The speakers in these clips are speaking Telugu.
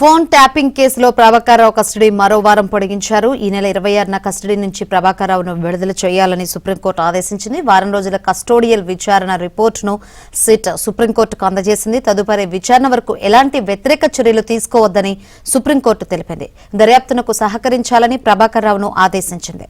ఫోన్ ట్యాపింగ్ కేసులో ప్రభాకర్రావు కస్టడీ మరో వారం పొడిగించారు. ఈ నెల 26న కస్టడీ నుంచి ప్రభాకర్రావును విడుదల చేయాలని సుప్రీంకోర్టు ఆదేశించింది. వారం రోజుల కస్టోడియల్ విచారణ రిపోర్టును సిట్ సుప్రీంకోర్టుకు అందజేసింది. తదుపరి విచారణ వరకు ఎలాంటి వ్యతిరేక చర్యలు తీసుకోవద్దని సుప్రీంకోర్టు తెలిపింది. దర్యాప్తునకు సహకరించాలని ప్రభాకర్రావును ఆదేశించింది.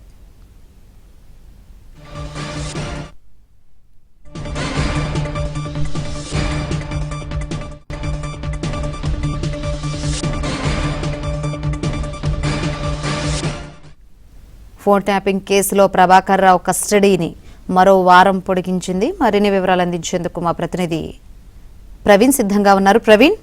ఫోన్ ట్యాపింగ్ కేసులో ప్రభాకర్రావు కస్టడీని మరో వారం పొడిగించింది. మరిన్ని వివరాలు అందించేందుకు మా ప్రతినిధి ప్రవీణ్ సిద్ధంగా ఉన్నారు. ప్రవీణ్,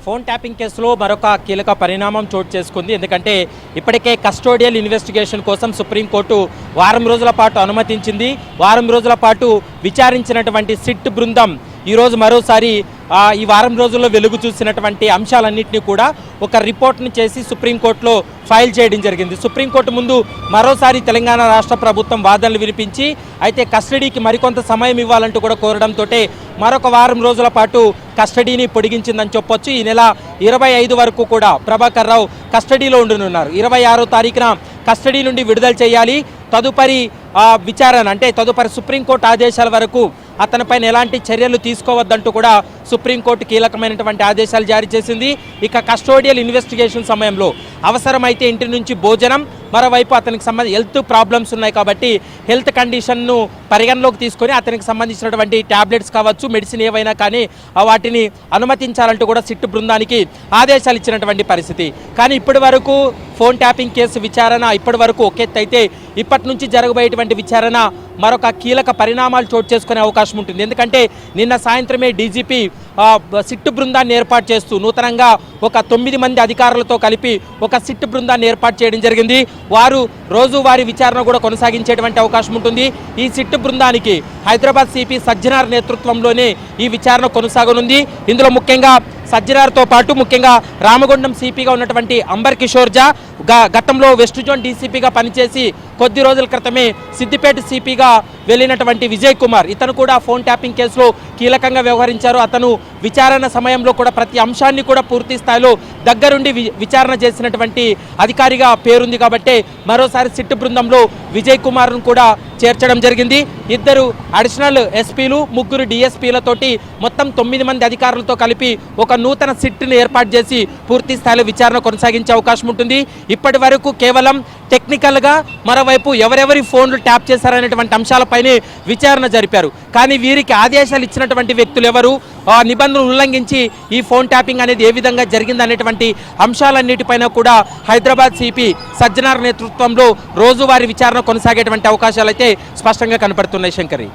ఫోన్ ట్యాపింగ్ కేసులో మరొక కీలక పరిణామం చోటు చేసుకుంది. ఎందుకంటే ఇప్పటికే కస్టోడియల్ ఇన్వెస్టిగేషన్ కోసం సుప్రీంకోర్టు వారం రోజుల పాటు అనుమతించింది. వారం రోజుల పాటు విచారించినటువంటి సిట్ బృందం ఈరోజు మరోసారి ఈ వారం రోజుల్లో వెలుగు చూసినటువంటి అంశాలన్నింటినీ కూడా ఒక రిపోర్ట్ని చేసి సుప్రీంకోర్టులో ఫైల్ చేయడం జరిగింది. సుప్రీంకోర్టు ముందు మరోసారి తెలంగాణ రాష్ట్ర ప్రభుత్వం వాదనలు వినిపించి అయితే కస్టడీకి మరికొంత సమయం ఇవ్వాలంటూ కూడా కోరడంతో మరొక వారం రోజుల పాటు కస్టడీని పొడిగించిందని చెప్పొచ్చు. ఈ నెల 25 వరకు కూడా ప్రభాకర్రావు కస్టడీలో ఉండనున్నారు. 26వ తారీఖున కస్టడీ నుండి విడుదల చేయాలి. తదుపరి విచారణ అంటే తదుపరి సుప్రీంకోర్టు ఆదేశాల వరకు అతనిపైన ఎలాంటి చర్యలు తీసుకోవద్దంటూ కూడా సుప్రీంకోర్టు కీలకమైనటువంటి ఆదేశాలు జారీ చేసింది. ఇక కస్టోడియల్ ఇన్వెస్టిగేషన్ సమయంలో అవసరమైతే ఇంటి నుంచి భోజనం, మరోవైపు అతనికి సంబంధించి హెల్త్ ప్రాబ్లమ్స్ ఉన్నాయి కాబట్టి హెల్త్ కండిషన్ను పరిగణలోకి తీసుకొని అతనికి సంబంధించినటువంటి ట్యాబ్లెట్స్ కావచ్చు, మెడిసిన్ ఏవైనా కానీ వాటిని అనుమతించాలంటూ కూడా సిట్ బృందానికి ఆదేశాలు ఇచ్చినటువంటి పరిస్థితి. కానీ ఇప్పటి వరకు ఫోన్ ట్యాపింగ్ కేసు విచారణ ఇప్పటి వరకు ఒకెత్తు అయితే ఇప్పటి నుంచి జరగబోయేటువంటి విచారణ మరొక కీలక పరిణామాలు చోటు చేసుకునే అవకాశం ఉంటుంది. ఎందుకంటే నిన్న సాయంత్రమే డీజీపీ సిట్ బృందాన్ని ఏర్పాటు చేస్తూ నూతనంగా ఒక 9 మంది అధికారులతో కలిపి ఒక సిట్ బృందాన్ని ఏర్పాటు చేయడం జరిగింది. వారు రోజువారీ విచారణ కూడా కొనసాగించేటువంటి అవకాశం ఉంటుంది. ఈ సిట్ బృందానికి హైదరాబాద్ సిపి సజ్జనార్ నేతృత్వంలోనే ఈ విచారణ కొనసాగనుంది. ఇందులో ముఖ్యంగా సజ్జనార్తో పాటు ముఖ్యంగా రామగుండం సిపిగా ఉన్నటువంటి అంబర్ కిషోర్ జా, గతంలో వెస్ట్ జోన్ డీసీపీగా పనిచేసి కొద్ది రోజుల క్రితమే సిద్దిపేట సిపిగా వెళ్ళినటువంటి విజయ్ కుమార్, ఇతను కూడా ఫోన్ ట్యాపింగ్ కేసులో కీలకంగా వ్యవహరించారు. అతను విచారణ సమయంలో కూడా ప్రతి అంశాన్ని కూడా పూర్తి స్థాయిలో దగ్గరుండి విచారణ చేసినటువంటి అధికారిగా పేరుంది. కాబట్టి మరోసారి సిట్ బృందంలో విజయ్ కుమార్ను కూడా చేర్చడం జరిగింది. 2 అడిషనల్ ఎస్పీలు, 3 డిఎస్పీలతోటి మొత్తం 9 మంది అధికారులతో కలిపి ఒక నూతన సిట్ను ఏర్పాటు చేసి పూర్తి స్థాయిలో విచారణ కొనసాగించే అవకాశం ఉంటుంది. ఇప్పటి వరకు కేవలం టెక్నికల్గా, మరోవైపు ఎవరెవరి ఫోన్లు ట్యాప్ చేశారనేటువంటి అంశాలపైనే విచారణ జరిపారు. కానీ వీరికి ఆదేశాలు ఇచ్చినటువంటి వ్యక్తులు ఎవరు, నిబంధనలు ఉల్లంఘించి ఈ ఫోన్ ట్యాపింగ్ అనేది ఏ విధంగా జరిగిందనేటువంటి అంశాలన్నిటిపైన కూడా హైదరాబాద్ సిపి సజ్జనార్ నేతృత్వంలో రోజువారీ విచారణ కొనసాగేటువంటి అవకాశాలు అయితే స్పష్టంగా కనపడుతున్నాయి. శంకరి.